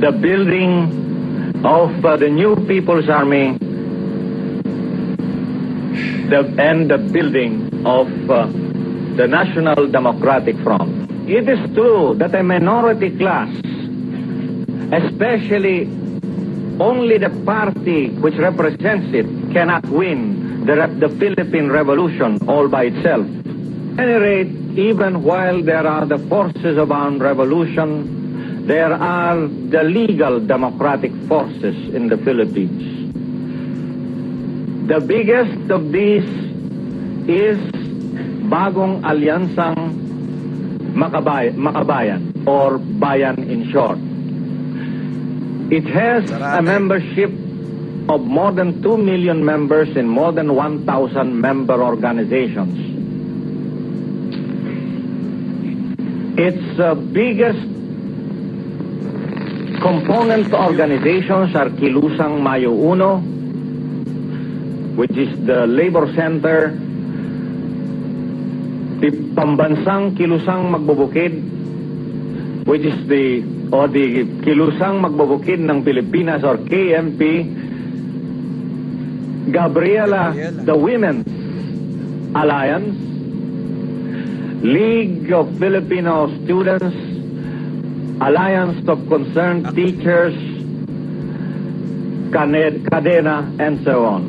C: the building of the new People's Army, and the building of the National Democratic Front. It is true that a minority class, especially only the party which represents it, cannot win the Philippine Revolution all by itself. At any rate, even while there are the forces of armed revolution, there are the legal democratic forces in the Philippines. The biggest of these is Bagong Alyansang Makabayan, or Bayan in short. It has a membership of more than 2 million members in more than 1,000 member organizations. Its biggest component organizations are Kilusang Mayo Uno, which is the labor center the Pambansang Kilusang Magbubukid, which is the Kilusang Magbubukid ng Pilipinas or KMP, Gabriela, the Women's Alliance, League of Filipino Students, Alliance of Concerned Teachers, Cadena, and so on.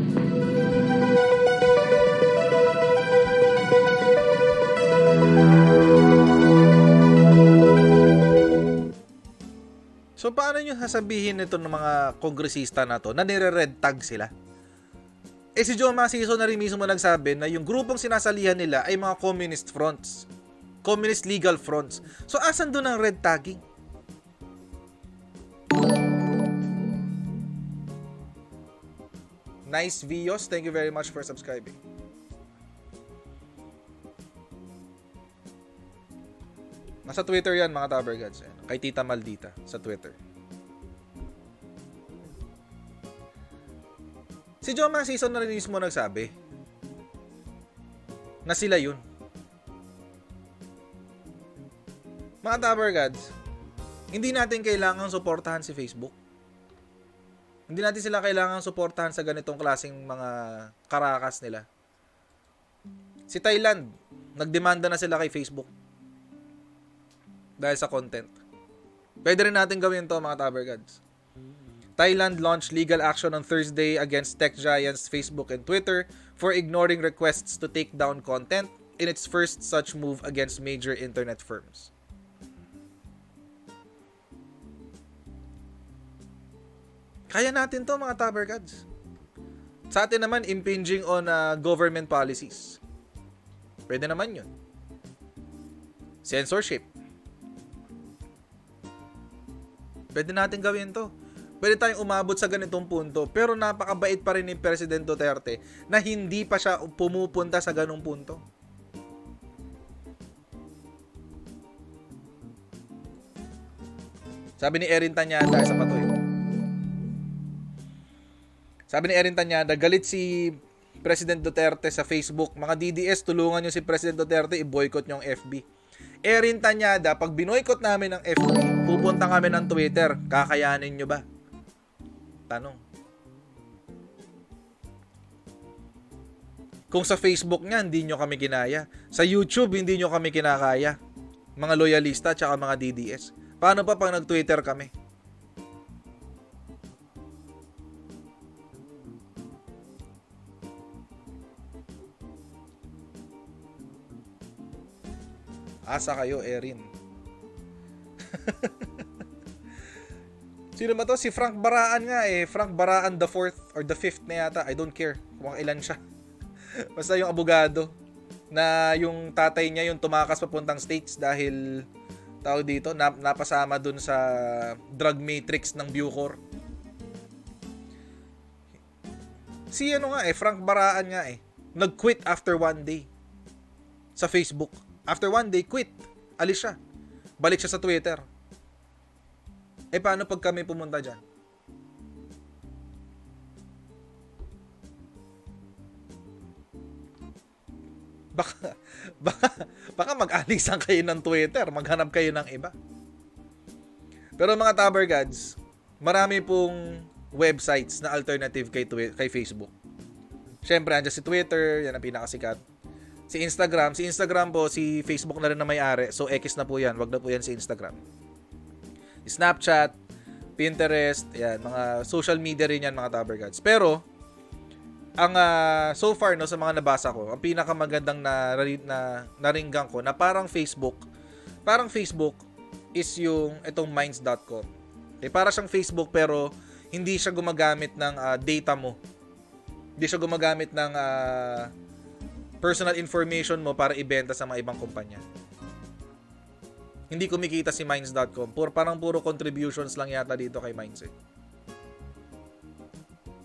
A: So paano nyo sasabihin nito ng mga kongresista na to na nire-red tag sila? Si Joe Masiso na rin mismo nagsabi na yung grupong sinasalihan nila ay mga communist fronts. Communist legal fronts. So asan doon ang red tagging? Nice Vios, thank you very much for subscribing. Nasa Twitter yan mga Tabergads. Kay Tita Maldita sa Twitter. Si Joe Masiso na rin mismo nagsabi na sila yun. Mga Tabergads, hindi natin kailangang suportahan si Facebook. Hindi natin sila kailangang suportahan sa ganitong klaseng mga karakas nila. Si Thailand, nagdemanda na sila kay Facebook dahil sa content. Pwede rin natin gawin to mga Tabergads. Thailand launched legal action on Thursday against tech giants Facebook and Twitter for ignoring requests to take down content in its first such move against major internet firms. Kaya natin to mga Tabergads. Sa atin naman, impinging on government policies. Pwede naman yun. Censorship. Pwede natin gawin to. Pwede tayong umabot sa ganitong punto. Pero napakabait pa rin ni President Duterte na hindi pa siya pumupunta sa ganong punto. Sabi ni Erin Tanyada, isa pa to eh. Sabi ni Erin Tanyada, galit si President Duterte sa Facebook. Mga DDS, tulungan nyo si President Duterte, i-boycott nyo ang FB. Erin Tanyada, pag binoycott namin ang FB, pupunta kami ng Twitter. Kakayanin nyo ba? Tanong. Kung sa Facebook nga, hindi nyo kami kinaya. Sa YouTube, hindi nyo kami kinakaya. Mga loyalista at mga DDS. Paano pa pag nag-Twitter kami? Asa kayo, Erin. Sino ba to? Si Frank Baraan nga eh. Frank Baraan the 4th or the 5th na yata. I don't care kung ilan siya. Basta yung abogado na yung tatay niya yung tumakas papuntang States dahil tao dito, napasama dun sa drug matrix ng Bucor. Si ano nga eh, Frank Baraan nga eh. Nag-quit after 1 day sa Facebook. After 1 day, quit. Alis siya. Balik siya sa Twitter. Paano pag kami pumunta dyan? Baka mag-alisan kayo ng Twitter. Maghanap kayo ng iba. Pero mga Tabergads, marami pong websites na alternative kay Facebook. Siyempre, andyan si Twitter. Yan ang pinakasikat. Si Instagram po, si Facebook na rin na may-ari. So, X na po yan. Wag na po yan si Instagram. Snapchat, Pinterest, yan. Mga social media rin yan, mga Tabergads. Pero, ang so far, no, sa mga nabasa ko, ang pinakamagandang naringgan ko na parang Facebook is yung itong minds.com. Para siyang Facebook pero hindi siya gumagamit ng data mo. Hindi siya gumagamit ng personal information mo para ibenta sa mga ibang kumpanya. Hindi kumikita si Minds.com. Parang puro contributions lang yata dito kay Minds.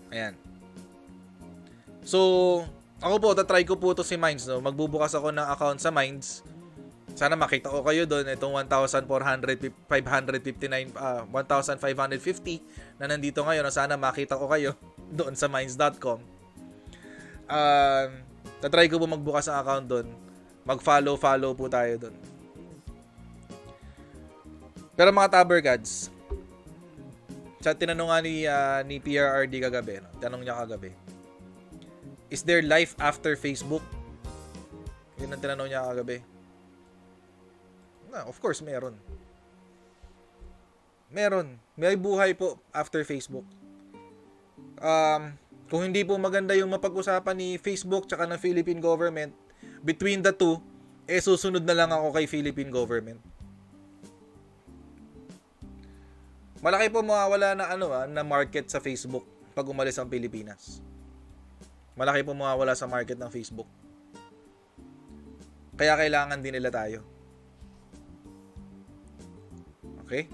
A: Ayan. So, ako po, tatry ko po to si Minds. No? Magbubukas ako ng account sa Minds. Sana makita ko kayo doon. Itong 1,550 na nandito ngayon. Sana makita ko kayo doon sa Minds.com. Tatry ko po magbukas ng account doon. Mag-follow po tayo doon. Pero mga Tabergads, sa tinanong nga ni PRRD kagabi, no? Tanong niya kagabi, is there life after Facebook? Yun ang tinanong niya kagabi. Of course, meron. Meron. May buhay po after Facebook. Kung hindi po maganda yung mapag-usapan ni Facebook tsaka ng Philippine government, between the two, susunod na lang ako kay Philippine government. Malaki po mawawala na market sa Facebook pag umalis ang Pilipinas. Malaki po mawawala sa market ng Facebook. Kaya kailangan din nila tayo. Okay?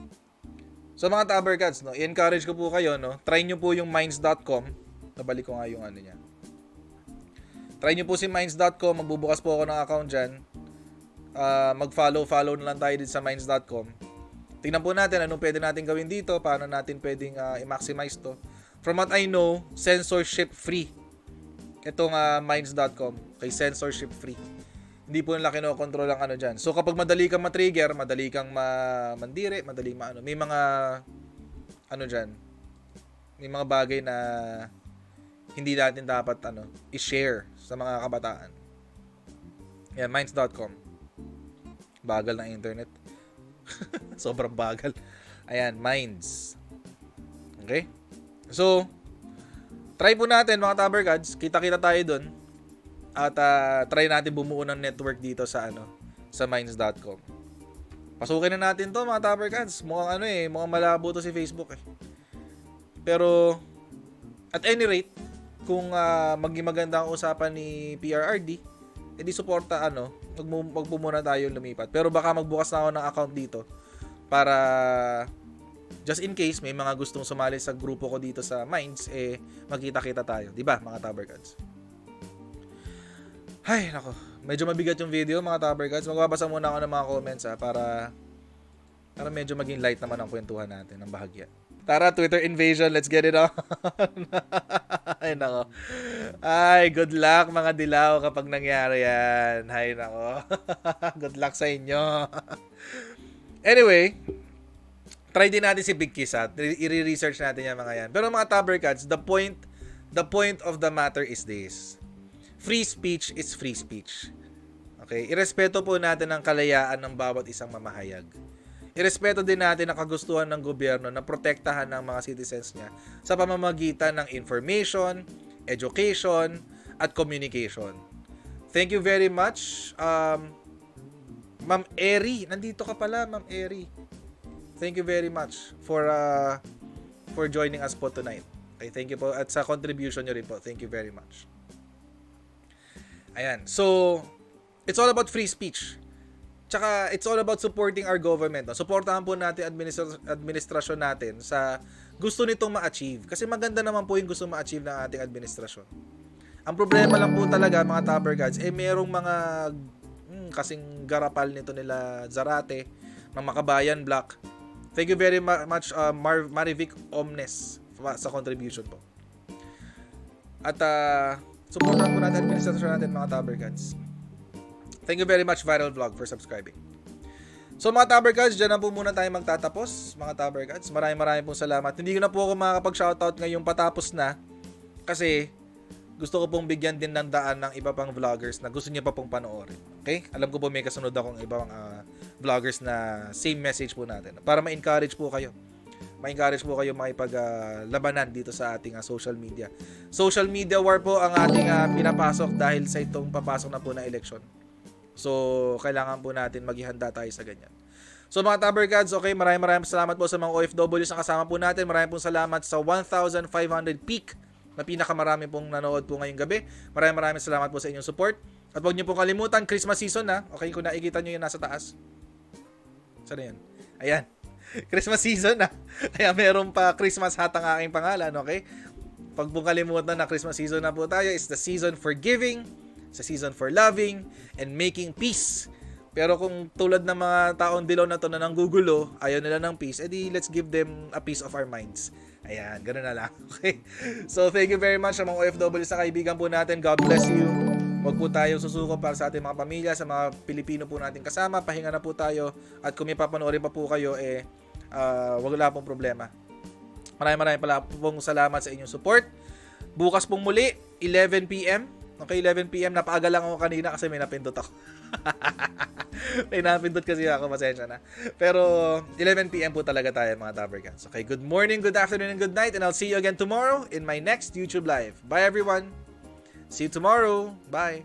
A: So mga Tabercats, no, i-encourage ko po kayo, no, try nyo po yung minds.com. Nabalik ko nga yung niya. Try nyo po si minds.com, magbubukas po ako ng account dyan. Mag-follow na lang tayo din sa minds.com. Tingnan po natin anong pwede natin gawin dito, paano natin pwedeng i-maximize to. From what I know, censorship free. Itong minds.com, kay censorship free. Hindi po nila kinokontrol ang dyan. So kapag madali kang matrigger, madali kang mandiri, madali may mga dyan. May mga bagay na hindi natin dapat i-share sa mga kabataan. Yan, minds.com. Bagal ng internet. Sobrang bagal. Ayan, minds. Okay? So, try po natin mga Tabergads. Kita-kita tayo dun. At try natin bumuo ng network dito sa sa minds.com. Pasukin na natin to mga Tabergads. Mukhang mukhang malabo to si Facebook eh. Pero at any rate, kung maging maganda ang usapan ni PRRD, edi suporta wag po muna tayo lumipat. Pero baka magbukas na ako ng account dito para just in case may mga gustong sumali sa grupo ko dito sa Minds, magkita-kita tayo. Diba, mga Tabergads? Ay, nako. Medyo mabigat yung video, mga Tabergads. Magbabasa muna ako ng mga comments para medyo maging light naman ang kwentuhan natin ng bahagya. Tara, Twitter invasion. Let's get it on. Ay, nako. Ay, good luck mga dilaw kapag nangyari yan. Ay, nako. Good luck sa inyo. Anyway, try din natin si Big Kiss at i-research natin yan mga yan. Pero mga Tabergads, the point of the matter is this. Free speech is free speech. Okay? Irespeto po natin ang kalayaan ng bawat isang mamahayag. Irespeto din natin ang kagustuhan ng gobyerno na protektahan ng mga citizens niya sa pamamagitan ng information, education, at communication. Thank you very much. Ma'am Eri, nandito ka pala, Ma'am Eri. Thank you very much for joining us po tonight. Okay, thank you po at sa contribution niyo rin po. Thank you very much. Ayan. So, it's all about free speech. Tsaka, it's all about supporting our government. No? Suportahan po natin administrasyon natin sa gusto nitong ma-achieve. Kasi maganda naman po yung gusto ma-achieve ng ating administrasyon. Ang problema lang po talaga, mga Tabergads, merong mga kasing garapal nito nila Jarret, ng Makabayan, Bloc. Thank you very much, Marivic Omnes, sa contribution po. At, supportahan po natin administrasyon natin, mga Tabergads. Thank you very much, Viral Vlog, for subscribing. So mga Tabergads, dyan na po muna tayo magtatapos, mga Tabergads. Maraming pong salamat. Hindi ko na po ako makakapag-shoutout ngayong patapos na kasi gusto ko pong bigyan din ng daan ng iba pang vloggers na gusto niya pa pong panoorin. Okay? Alam ko po may kasunod akong ibang vloggers na same message po natin. Para ma-encourage po kayo. Ma-encourage po kayo makipaglabanan dito sa ating social media. Social media war po ang ating pinapasok dahil sa itong papasok na po na election. So, kailangan po natin maghihanda tayo sa ganyan. So, mga Tabergads, okay, maraming salamat po sa mga OFWs na kasama po natin. Maraming pong salamat sa 1,500 peak na pinakamarami pong nanood po ngayong gabi. Maraming salamat po sa inyong support. At huwag niyo pong kalimutan, Christmas season na. Okay, kung nakikita niyo yun nasa taas. Saan yan? Ayan. Christmas season na. Kaya meron pa Christmas hat ang aking pangalan, okay? Pag pong kalimutan na Christmas season na po tayo, is the season for giving, sa season for loving, and making peace. Pero kung tulad ng mga taong dilaw na to na nanggugulo, ayaw nila ng peace, edi let's give them a piece of our minds. Ayan, ganoon na lang. Okay? So, thank you very much sa mga OFW sa kaibigan po natin. God bless you. Huwag po tayo susuko para sa ating mga pamilya, sa mga Pilipino po nating kasama. Pahinga na po tayo. At kung may papanoorin pa po kayo, wala pong problema. Maraming pala pong salamat sa inyong support. Bukas pong muli, 11 p.m. Okay, 11 p.m. Napaaga lang ako kanina kasi may napindot ako. May napindot kasi ako, pasensya na. Pero 11 p.m. po talaga tayo mga Toppercats. Okay, good morning, good afternoon, and good night. And I'll see you again tomorrow in my next YouTube Live. Bye everyone. See you tomorrow. Bye.